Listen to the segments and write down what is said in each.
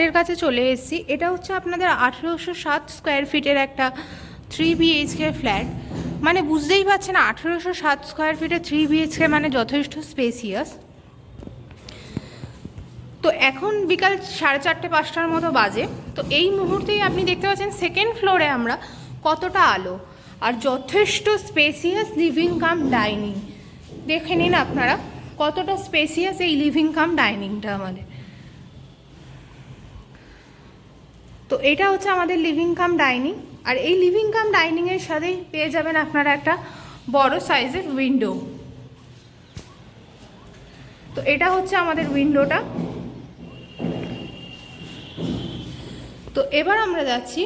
এর কাছে চলে এসেছি। এটা হচ্ছে আপনাদের 1807 স্কোয়ার ফিটের একটা 3 BHK ফ্ল্যাট। মানে বুঝতেই পারছেন 1807 স্কোয়ার ফিটের 3 BHK মানে যথেষ্ট স্পেসিয়াস। তো এখন বিকাল 4:30-5টার মতো বাজে। তো এই মুহূর্তেই আপনি দেখতে পাচ্ছেন সেকেন্ড ফ্লোরে আমরা কতটা আলো আর যথেষ্ট স্পেসিয়াস লিভিং কাম ডাইনিং। দেখে নিন আপনারা কতটা স্পেসিয়াস এই লিভিং কাম ডাইনিংটা আমাদের। তো এটা হচ্ছে আমাদের লিভিং কাম ডাইনিং। আর এই লিভিং কাম ডাইনিংয়ের সাথেই পেয়ে যাবেন আপনারা একটা বড় সাইজের উইন্ডো। তো এটা হচ্ছে আমাদের উইন্ডোটা। তো এবার আমরা যাচ্ছি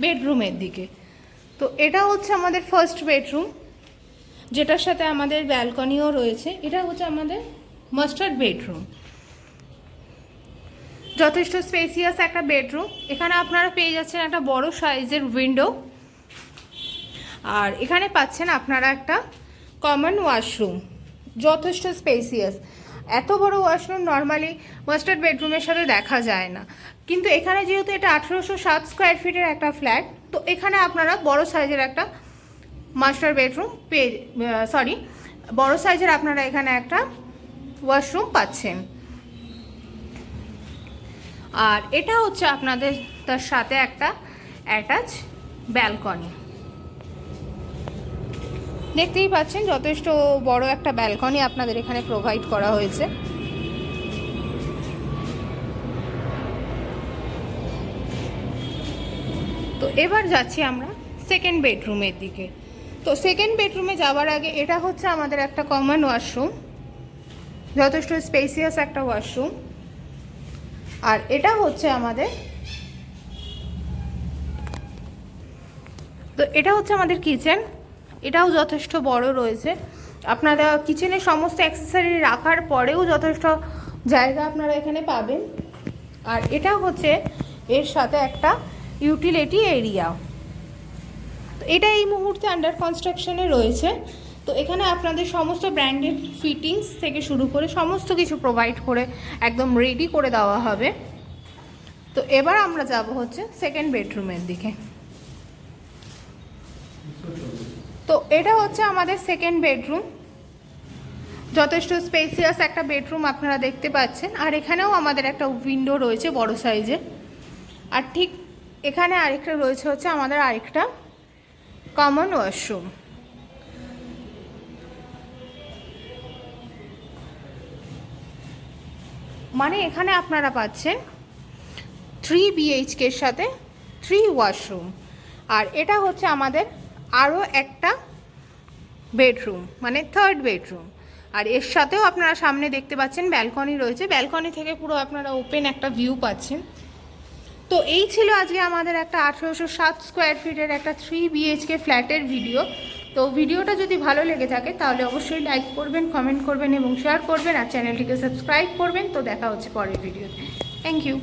বেডরুমের দিকে। তো এটা হচ্ছে আমাদের ফার্স্ট বেডরুম, যেটার সাথে আমাদের ব্যালকনিও রয়েছে। এটা হচ্ছে আমাদের মাস্টার বেডরুম। যথেষ্ট স্পেসিয়াস একটা বেডরুম। এখানে আপনারা পেয়ে যাচ্ছেন একটা বড় সাইজের উইন্ডো, আর এখানে পাচ্ছেন আপনারা একটা কমন ওয়াশরুম। যথেষ্ট স্পেসিয়াস। এত বড় ওয়াশরুম নর্মালি মাস্টার বেডরুমের সাথে দেখা যায় না, কিন্তু এখানে যেহেতু এটা 1807 স্কোয়ার ফিটের একটা ফ্ল্যাট, তো এখানে আপনারা বড় সাইজের একটা মাস্টার বেডরুম বড় সাইজের আপনারা এখানে একটা ওয়াশরুম পাচ্ছেন। আর এটা হচ্ছে আপনাদের তার সাথে একটা অ্যাটাচ ব্যালকনি। দেখতেই পাচ্ছেন যথেষ্ট বড় একটা ব্যালকনি আপনাদের এখানে প্রোভাইড করা হয়েছে। তো এবার যাচ্ছি আমরা সেকেন্ড বেডরুমের দিকে। তো সেকেন্ড বেডরুমে যাওয়ার আগে এটা হচ্ছে আমাদের একটা কমন ওয়াশরুম, যথেষ্ট স্পেসিয়াস একটা ওয়াশরুম। আর এটা হচ্ছে আমাদের কিচেন। এটাও যথেষ্ট বড় রয়েছে। আপনারা কিচেনে সমস্ত অ্যাক্সেসরি রাখার পরেও যথেষ্ট জায়গা আপনারা এখানে পাবেন। আর এটা হচ্ছে এর সাথে একটা ইউটিলিটি এরিয়া। তো এটা এই মুহূর্তে আন্ডার কনস্ট্রাকশনে রয়েছে। তো এখানে আপনাদের সমস্ত ব্র্যান্ডেড ফিটিংস থেকে শুরু করে সমস্ত কিছু প্রোভাইড করে একদম রেডি করে দেওয়া হবে। তো এবার আমরা যাব হচ্ছে সেকেন্ড বেডরুমের দিকে। তো এটা হচ্ছে আমাদের সেকেন্ড বেডরুম। যথেষ্ট স্পেসিয়াস একটা বেডরুম আপনারা দেখতে পাচ্ছেন। আর এখানেও আমাদের একটা উইন্ডো রয়েছে বড় সাইজে। আর ঠিক এখানে আরেকটা রয়েছে হচ্ছে আমাদের আরেকটা কমন ওয়াশরুম। মানে এখানে আপনারা পাচ্ছেন 3 BHKর সাথে 3 ওয়াশরুম। আর এটা হচ্ছে আমাদের আরও একটা বেডরুম, মানে থার্ড বেডরুম। আর এর সাথেও আপনারা সামনে দেখতে পাচ্ছেন ব্যালকনি রয়েছে। ব্যালকনি থেকে পুরো আপনারা ওপেন একটা ভিউ পাচ্ছেন। তো এই ছিল আজকে আমাদের একটা 1807 স্কোয়ার ফিটের একটা 3 BHK ফ্ল্যাটের ভিডিও। তো ভিডিওটা যদি ভালো লেগে থাকে তাহলে অবশ্যই লাইক করবেন, কমেন্ট করবেন এবং শেয়ার করবেন, আর চ্যানেলটিকে সাবস্ক্রাইব করবেন। তো দেখা হচ্ছে পরের ভিডিওতে। Thank you.